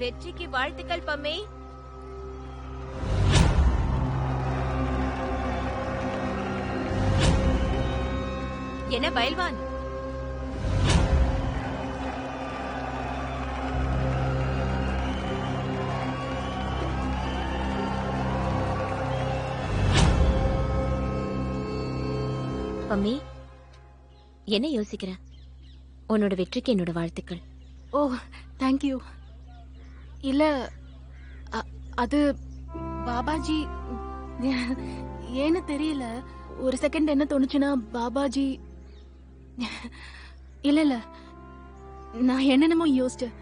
வெற்றிக்கு வாழ்த்துக்கள் பம்மி. என்ன பயில்வான், பம்மி என்ன யோசிக்கிற? உன்னோட வெற்றிக்கு என்னோட வாழ்த்துக்கள். ஓ தேங்க்யூ. இல்ல அது பாபாஜி ஏன்னு தெரியல. ஒரு செகண்ட் என்ன தோணுச்சுன்னா பாபாஜி இல்ல நான் என்னென்னமோ யோசிச்சேன்.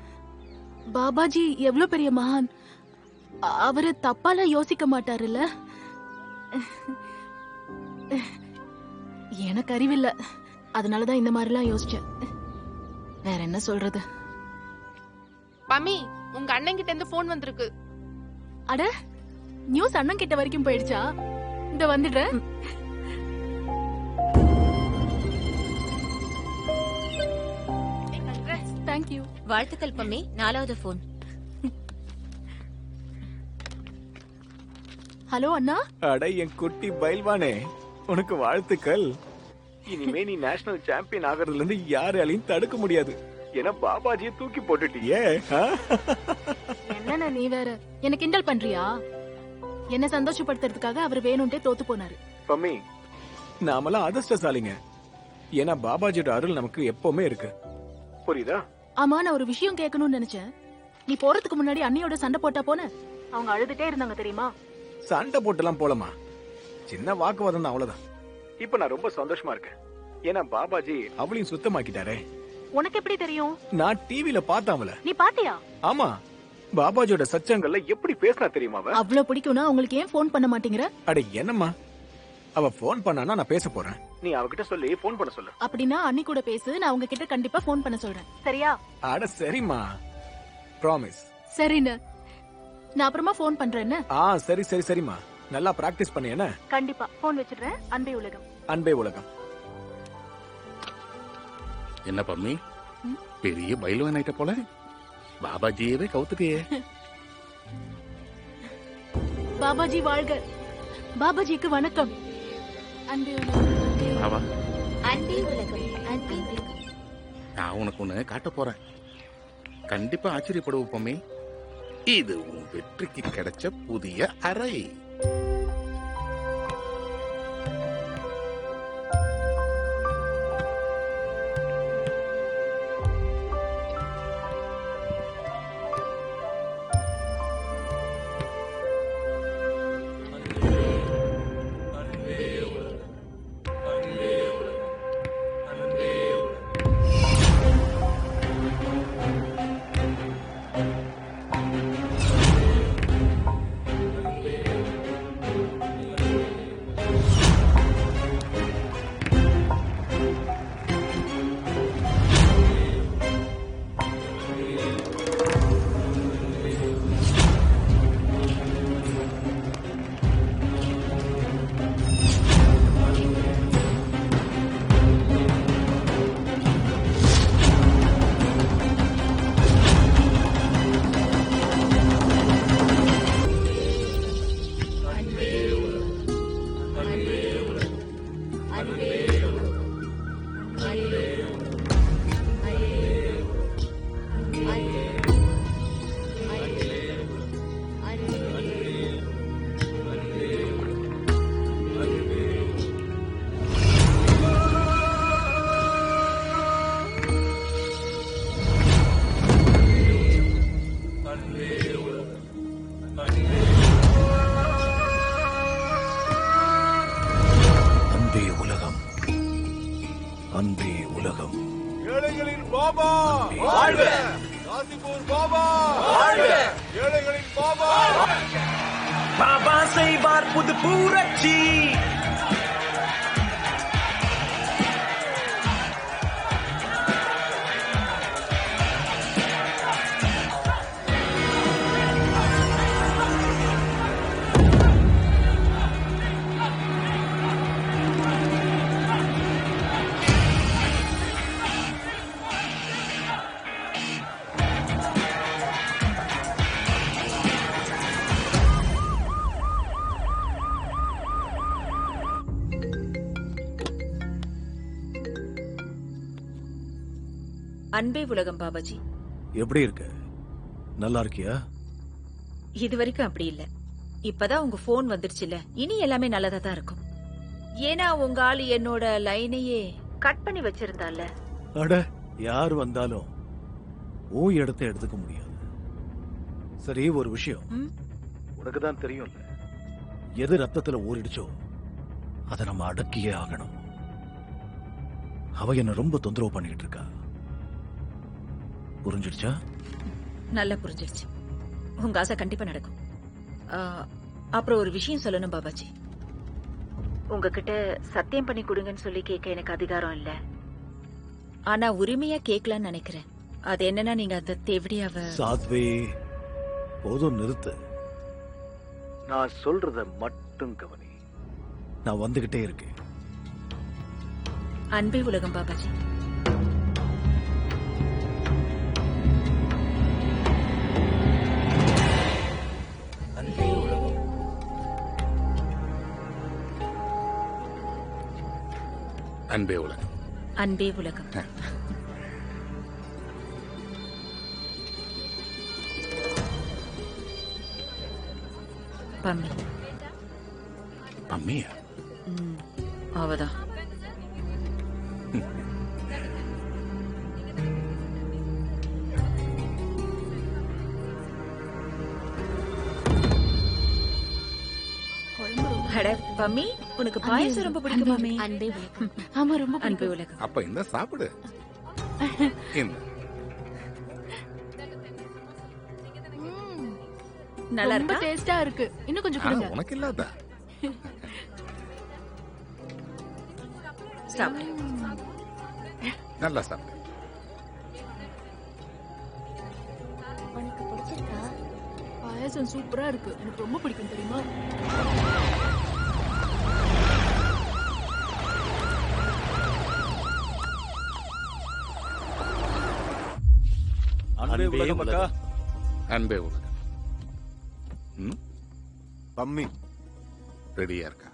பாபாஜி எவ்வளவு பெரிய மகான். அவரு தப்பால யோசிக்க மாட்டாருல்ல. எனக்கு அறிவில்ல, அதனாலதான் இந்த மாதிரிலாம் யோசிச்சேன். வேற என்ன சொல்றது? பம்மி, உங்க அண்ணன் கிட்ட இருந்து போன் வந்திருக்கு. அட, நியூஸ் அண்ணன் கிட்ட வரைக்கும் போயிடுச்சா? இந்த வந்துடுறேன். தேங்க்யூ. வாழ்த்துக்கள் பம்மி. 4வது போன். ஹலோ அண்ணா. அட என் குட்டி பயில்வானே, உனக்கு வாழ்த்துக்கள். இனிமே நீ நேஷனல் சாம்பியன் ஆகிறதுல இருந்து யாராலையும் தடுக்க முடியாது. ஏன்னா பாபாஜியை தூக்கி போட்டுட்டியே. என்னண்ணா நீ வேற என்ன கிண்டல் பண்றியா? என்ன சந்தோஷப்படுத்துறதுக்காக அவர் வேணும்ட்டே தோத்து போனாரு. பம்மி, நாமெல்லாம் அதிர்ஷ்டசாலிங்க. ஏன்னா பாபாஜியோட அருள் நமக்கு எப்பவுமே இருக்கு. புரியுதா? ஆமா, நான் ஒரு விஷயம் கேட்கணும்னு நினைச்சேன். நீ போறதுக்கு முன்னாடி அண்ணியோட சண்டை போட்டா போன? அவங்க அழுதுட்டே இருந்தாங்க தெரியுமா? சண்டை போட்டுலாம் போலமா, சின்ன வாக்குவாதம் தான், அவ்வளவுதான். இப்ப நான் ரொம்ப சந்தோஷமா இருக்கேன். ஏன்னா பாபாஜி அவளையும் சுத்தமாக்கிட்டாரே. உனக்கு எப்படி தெரியும்? நான் டிவில பார்த்தவள. நீ பாத்தியா? ஆமா, பாபாஜியோட சச்சங்கள்ல எப்படி பேசினா தெரியுமா அவ? அவ்வளவு பிடிக்கும்னா உங்களுக்கு ஏன் போன் பண்ண மாட்டேங்கிற? அட என்னம்மா, அவ போன் பண்ணானா நான் பேச போறேன். நீ அவகிட்ட சொல்லி போன் பண்ண சொல்லு. அப்படின்னா அண்ணி கூட பேசு, நான் உங்க கிட்ட கண்டிப்பா போன் பண்ண சொல்றேன். சரியா? அட சரிம்மா, ப்ராமிஸ். சரிண்ணே, நான் அப்புறமா போன் பண்றேன். சரி சரி சரிம்மா, நல்லா பிராக்டிஸ் பண்ணு. என்ன? கண்டிப்பா போன் வச்சிடுறேன். அன்பே உலகம். அன்பே உலகம். என்ன பம்மி, பெரிய பயில்வான் ஆயிட்ட போல. பாபாஜியவே கவுத்துட்டியே. பாபாஜி வாழ்க. பாபாஜிக்கு வணக்கம். அன்பே உலகம். அன்பே உலகம். அன்பே உலகம். நான் உனக்கு ஒண்ணு காட்ட போறேன். கண்டிப்பா ஆச்சரியப்படுவோம் பம்மி. இது உன் வெற்றிக்கு கிடைச்ச புதிய அறை. அன்பே உலகம். ஏழைகளின் பாபா வாழ்க! காசிபூர் பாபா வாழ்க! ஏழைகளின் பாபா பாபா செய்வார் புது புரட்சி. அன்பே உலகம் பாபாஜி. எப்படி இருக்க? நல்லா இருக்கியா? இது வரைக்கும் அப்படி இல்ல. இப்பதான் உங்க போன் வந்துருச்சுல, இனி எல்லாமே நல்லதா தான் இருக்கும். ஏன்னா உங்க ஆளு என்னோட லைனையே கட் பண்ணி வச்சிருந்தால. அட, யார் வந்தாலும் ஓ இடத்தை எடுத்துக்க முடியாது. சரி, ஒரு விஷயம் உனக்கு தான் தெரியும்ல, எது ரத்தத்துல ஊறிடுச்சோ அதை நம்ம அடக்கியே ஆகணும். அவ என்ன ரொம்ப தொந்தரவு பண்ணிட்டு இருக்கா. புரிஞ்சிடுச்சா? நல்லா புரிஞ்சிருச்சு. உங்க ஆசை கண்டிப்பா நடக்கும். அப்புறம் ஒரு விஷயம் சொல்லணும் பாபாஜி. உங்ககிட்ட சத்தியம் பண்ணி கொடுங்கன்னு சொல்லி கேட்க எனக்கு அதிகாரம் இல்ல. ஆனா உரிமையா கேட்கலான்னு நினைக்கிறேன். அது என்னன்னா, நீங்க அந்த தேவடியாவ சாத்வே, போதும் நிறுத்து. நான் சொல்றத மட்டும் கவனி. நான் வந்துகிட்டே இருக்கேன். அன்பே உலகம் பாபாஜி. அன்பே உலகம். அன்பே உலகம். பம்மி. பம்மியா? அவதான். அட பம்மி, உனக்கு பாயசம் ரொம்ப பிடிக்குமாமே? அன்பே உலகம். ஆமா, ரொம்ப அன்பே உலகம். அப்ப இந்த சாப்பிடு. இந்த. நல்லா ரொம்ப இருக்கா? டேஸ்டா இருக்கு. இன்னும் கொஞ்சம் கொடுங்க. உனக்கு இல்லாத சாப்பிடு. நல்லா சாப்பிடு. உனக்கு பிடிச்சிருக்கா? பாயாசம் சூப்பரா இருக்கு. எனக்கு ரொம்ப பிடிக்கும் தெரியுமா? அன்பே உலகம் அக்கா. அன்பே உலகம். பம்மி ரெடியா இருக்கா?